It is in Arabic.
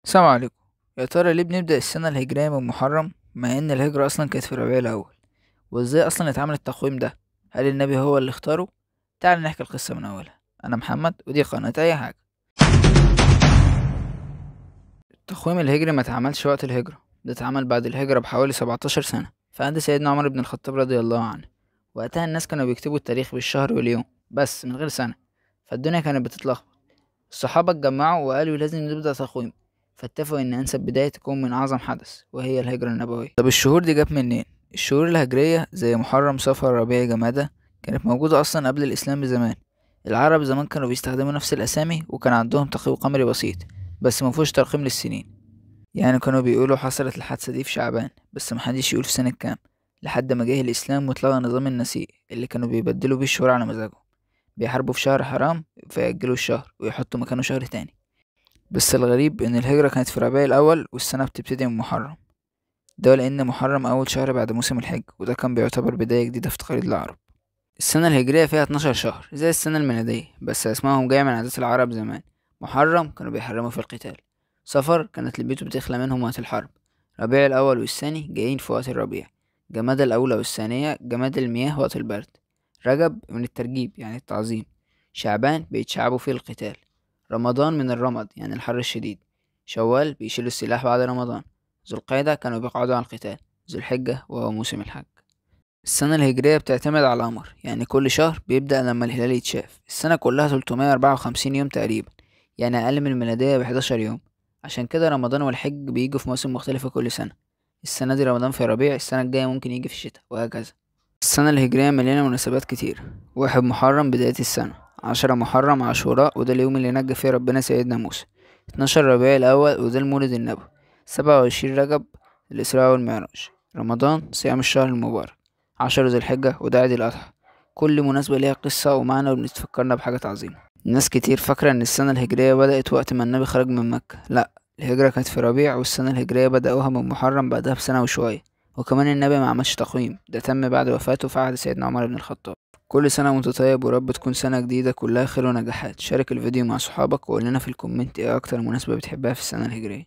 السلام عليكم. يا ترى ليه بنبدأ السنة الهجرية من محرم مع إن الهجرة أصلا كانت في ربيع الأول؟ وإزاي أصلا اتعمل التقويم ده؟ هل النبي هو اللي اختاره؟ تعال نحكي القصة من أولها. أنا محمد ودي قناة أي حاجة. التقويم الهجري ما اتعملش وقت الهجرة، ده اتعمل بعد الهجرة بحوالي 17 سنة في عهد سيدنا عمر بن الخطاب رضي الله عنه. وقتها الناس كانوا بيكتبوا التاريخ بالشهر واليوم بس من غير سنة، فالدنيا كانت بتتلخبط. الصحابة اتجمعوا وقالوا لازم نبدأ تقويم، فاتفقوا إن أنسب بداية تكون من أعظم حدث وهي الهجرة النبوية. طب الشهور دي جت منين؟ الشهور الهجرية زي محرم، صفر، ربيع، جمادة كانت موجودة أصلا قبل الإسلام بزمان. العرب زمان كانوا بيستخدموا نفس الأسامي وكان عندهم تقويم قمري بسيط بس مفهوش ترقيم للسنين. يعني كانوا بيقولوا حصلت الحادثة دي في شعبان بس محدش يقول في سنة كام، لحد ما جه الإسلام واتلغى نظام النسيء اللي كانوا بيبدلوا بيه الشهور على مزاجهم. بيحاربوا في شهر حرام فيأجلوا الشهر ويحطوا مكانه شهر تاني. بس الغريب إن الهجرة كانت في ربيع الأول والسنة بتبتدي من محرم، ده لأن محرم أول شهر بعد موسم الحج وده كان بيعتبر بداية جديدة في تقاليد العرب. السنة الهجرية فيها 12 شهر زي السنة الميلادية بس أسمائهم جاية من عادات العرب زمان. محرم كانوا بيحرموا في القتال، صفر كانت البيوت بتخلى منهم وقت الحرب، ربيع الأول والثاني جايين في وقت الربيع، جماد الأولى والثانية جماد المياه وقت البرد، رجب من الترجيب يعني التعظيم، شعبان بيتشعبوا فيه القتال، رمضان من الرمض يعني الحر الشديد، شوال بيشيلوا السلاح بعد رمضان، ذو القعدة كانوا بيقعدوا على القتال، ذو الحجة وهو موسم الحج. السنة الهجرية بتعتمد على القمر، يعني كل شهر بيبدأ لما الهلال يتشاف. السنة كلها 354 يوم تقريبا، يعني أقل من الميلادية ب11 يوم. عشان كده رمضان والحج بيجوا في مواسم مختلفة كل سنة. السنة دي رمضان في ربيع، السنة الجاية ممكن يجي في الشتاء وهكذا. السنة الهجرية مليانة مناسبات كتير. 1 محرم بداية السنة، 10 محرم عاشوراء وده اليوم اللي نجى فيه ربنا سيدنا موسى، 12 ربيع الأول وده المولد النبوي، 27 رجب الإسراء والمعراج، رمضان صيام الشهر المبارك، 10 ذي الحجة وده عيد الأضحى. كل مناسبة ليها قصة ومعنى وبتفكرنا بحاجة عظيمة. ناس كتير فاكرة إن السنة الهجرية بدأت وقت ما النبي خرج من مكة، لأ، الهجرة كانت في ربيع والسنة الهجرية بدأوها من محرم بعدها بسنة وشوية. وكمان النبي ما عملش تقويم، ده تم بعد وفاته في عهد سيدنا عمر بن الخطاب. كل سنة وانت طيب ورب تكون سنة جديدة كلها خير ونجاحات. شارك الفيديو مع صحابك وقول لنا في الكومنت ايه أكتر مناسبة بتحبها في السنة الهجرية.